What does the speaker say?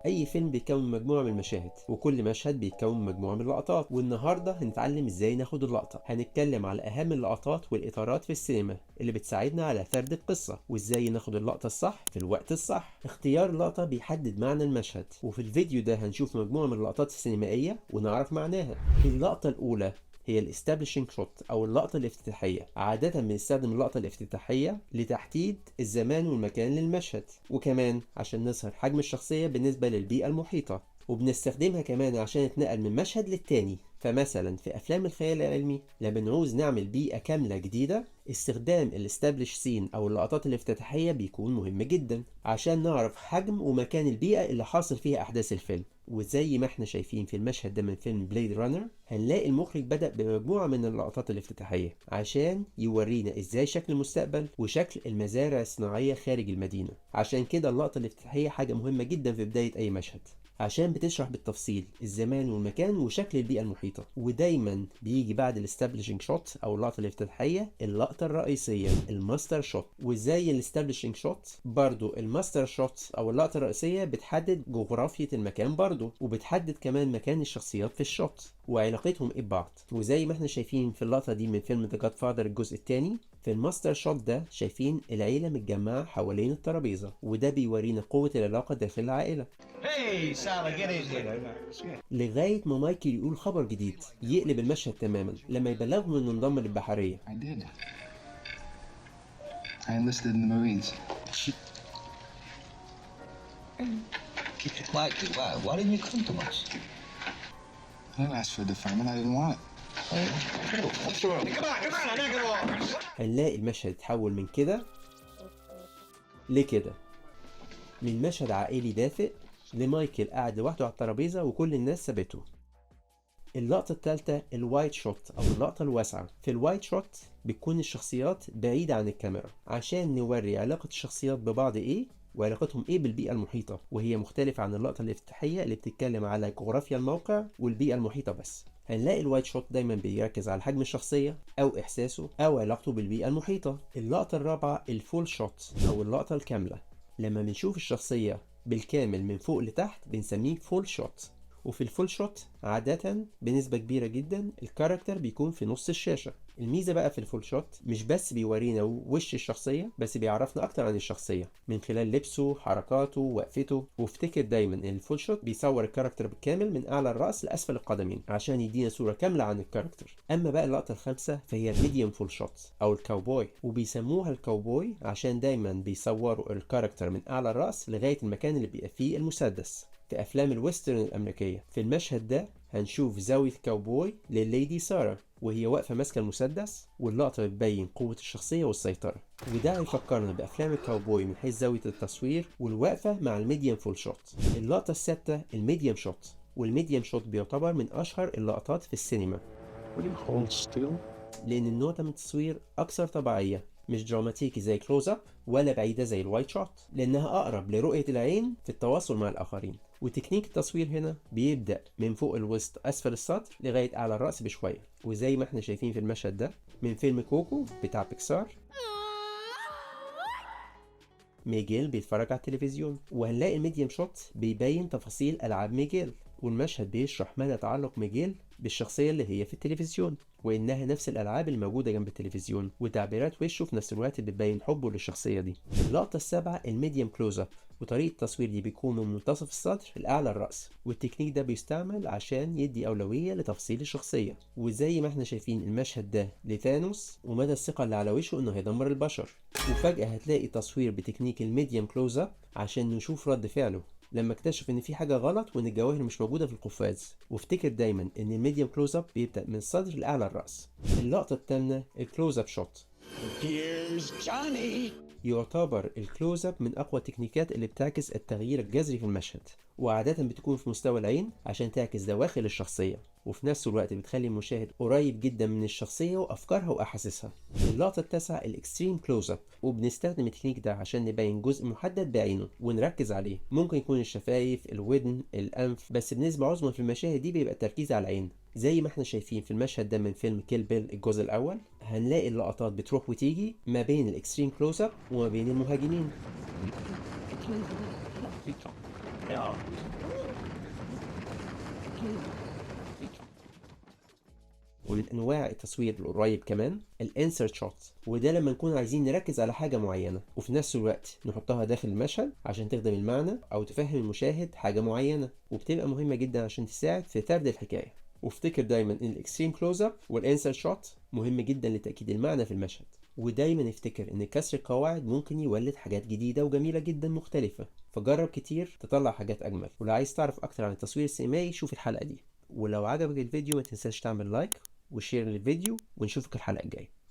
اي فيلم بيتكون من مجموعه من المشاهد، وكل مشهد بيتكون من مجموعه من اللقطات. والنهارده هنتعلم ازاي ناخد اللقطه. هنتكلم على اهم اللقطات والاطارات في السينما اللي بتساعدنا على سرد القصه، وازاي ناخد اللقطه الصح في الوقت الصح. اختيار اللقطه بيحدد معنى المشهد، وفي الفيديو ده هنشوف مجموعه من اللقطات السينمائيه ونعرف معناها. اللقطه الاولى هي الاستابليشنج شوت او اللقطه الافتتاحيه. عاده بنستخدم اللقطه الافتتاحيه لتحديد الزمان والمكان للمشهد، وكمان عشان نظهر حجم الشخصيه بالنسبه للبيئه المحيطه. وبنستخدمها كمان عشان نتنقل من مشهد للتاني. فمثلا في افلام الخيال العلمي لما بنعوز نعمل بيئه كامله جديده، استخدام الاستابليش سين او اللقطات الافتتاحيه بيكون مهم جدا عشان نعرف حجم ومكان البيئه اللي حاصل فيها احداث الفيلم. وزي ما احنا شايفين في المشهد ده من فيلم بليد رانر، هنلاقي المخرج بدأ بمجموعة من اللقطات الافتتاحية عشان يورينا ازاي شكل المستقبل وشكل المزارع الصناعية خارج المدينة. عشان كده اللقطة الافتتاحية حاجة مهمة جدا في بداية اي مشهد، عشان بتشرح بالتفصيل الزمان والمكان وشكل البيئة المحيطة. ودايما بيجي بعد الاستابليشنج شوت او اللقطة الافتتاحية اللقطة الرئيسية الماستر شوت. وزي الاستابليشنج شوت برضو الماستر شوت او اللقطة الرئيسية بتحدد جغرافية المكان برضو، وبتحدد كمان مكان الشخصيات في الشوت وعلاقتهم ايه ببعض. وزي ما احنا شايفين في اللقطة دي من فيلم ذا جاد فاذر الجزء الثاني، في الماستر شوت ده شايفين العيلة متجمعة حوالين الترابيزة، وده بيورينا قوة العلاقة داخل العائلة. Hey, Sally, get in here. لغاية ما مايكل يقول خبر جديد يقلب المشهد تماما لما يبلغهم انه انضم للبحرية. I did. I enlisted in the Marines. Keep it quiet, kid. Why didn't you come to us? I didn't ask for a deferment. I didn't want it. What's wrong? Come on, knock it off. هنلاقي المشهد اتحول من كده لكده، من مشهد عائلي دافئ لمايكل قاعد لوحده على الترابيزة وكل الناس سابته. اللقطة الثالثة الوايد شوت أو اللقطة الواسعة. في الوايد شوت بتكون الشخصيات بعيدة عن الكاميرا عشان نوري علاقة الشخصيات ببعض إيه وعلاقتهم إيه بالبيئة المحيطة، وهي مختلفة عن اللقطة الافتتاحية اللي بتتكلم على جغرافيا الموقع والبيئة المحيطة بس. هنلاقي الوايد شوت دايما بيركز على حجم الشخصية أو إحساسه أو علاقته بالبيئة المحيطة. اللقطة الرابعة الفول شوت أو اللقطة الكاملة. لما بنشوف الشخصية بالكامل من فوق لتحت بنسميه فول شوت. وفي الفول شوت عادة بنسبة كبيرة جدا الكاركتر بيكون في نص الشاشة. الميزة بقى في الفول شوت مش بس بيورينا وش الشخصية، بس بيعرفنا أكتر عن الشخصية من خلال لبسه، حركاته، وقفته. وافتكر دايما إن الفول شوت بيصور الكاركتر بالكامل من أعلى الرأس لأسفل القدمين عشان يدينا صورة كاملة عن الكاركتر. أما بقى اللقطة الخامسة فهي الميديوم فول شوت أو الكاوبوي، وبيسموها الكاوبوي عشان دايما بيصوروا الكاركتر من أعلى الرأس لغاية المكان اللي بيبقى فيه المسدس. في أفلام الويسترن الأمريكية في المشهد ده هنشوف زاوية كاوبوي لليدي سارة وهي واقفة ماسكة المسدس، واللقطة بتبين قوة الشخصية والسيطرة. وده هيفكرنا بأفلام الكاوبوي من حيث زاوية التصوير والوقفة مع الميديم فول شوت. اللقطة السادسة الميديم شوت، والميديم شوت بيعتبر من أشهر اللقطات في السينما Will you hold still? لأن النوع ده من التصوير أكثر طبيعية، مش دراماتيكي زي كلوز اب ولا بعيدة زي الوايت شوت، لأنها أقرب لرؤية العين في التواصل مع الآخرين. وتكنيك التصوير هنا بيبدأ من فوق الوسط أسفل السطر لغاية أعلى الرأس بشوية، وزي ما احنا شايفين في المشهد ده من فيلم كوكو بتاع بيكسار. ميجيل بيتفرج على التلفزيون، وهنلاقي الميديم شوت بيبين تفاصيل ألعاب ميجيل، والمشهد بيشرح مدى تعلق ميجيل بالشخصية اللي هي في التلفزيون، وإنها نفس الألعاب الموجودة جنب التلفزيون، وتعبيرات وشه في نفس الوقت بتبين حبه للشخصية دي. اللقطة السابعة الميديم كلوز اب، وطريقة التصوير دي بيكون من منتصف السطر لأعلى الرأس، والتكنيك ده بيستعمل عشان يدي أولوية لتفصيل الشخصية. وزي ما احنا شايفين المشهد ده لثانوس ومدى الثقة اللي على وشه إنه هيدمر البشر، وفجأة هتلاقي تصوير بتكنيك الميديم كلوز اب عشان نشوف رد فعله لما اكتشف ان في حاجه غلط وان الجواهر مش موجوده في القفاز. وافتكر دايما ان الميديم كلوز اب بيبدا من الصدر لاعلى الراس. اللقطه الثامنه الكلوز اب شوت. Here's Johnny. يعتبر الكلوز اب من اقوى التكنيكات اللي بتعكس التغيير الجذري في المشهد، وعاده بتكون في مستوى العين عشان تعكس دواخل الشخصيه، وفي نفس الوقت بتخلي المشاهد قريب جدا من الشخصيه وافكارها واحاسيسها. اللقطه التاسعه الاكستريم كلوز اب، وبنستخدم التكنيك ده عشان نبين جزء محدد بعينه ونركز عليه. ممكن يكون الشفايف، الودن، الانف، بس بنسبه عظمى في المشاهد دي بيبقى التركيز على العين. زي ما احنا شايفين في المشهد ده من فيلم كيل بيل الجزء الاول، هنلاقي اللقطات بتروح وتيجي ما بين الاكستريم كلوز اب وما بين المهاجمين. ومن انواع التصوير القريب كمان الانسرت شوت، وده لما نكون عايزين نركز على حاجه معينه وفي نفس الوقت نحطها داخل المشهد عشان تخدم المعنى او تفهم المشاهد حاجه معينه، وبتبقى مهمه جدا عشان تساعد في سرد الحكايه. وافتكر دايما ان الاكستريم كلوز اب والانسرت شوت مهم جدا لتاكيد المعنى في المشهد. ودايما افتكر ان كسر القواعد ممكن يولد حاجات جديده وجميله جدا مختلفه، فجرب كتير تطلع حاجات اجمل. ولو عايز تعرف اكتر عن التصوير السينمائي شوف الحلقه دي. ولو عجبك الفيديو ما تنساش تعمل لايك وشير للفيديو، ونشوفك الحلقة الجاية.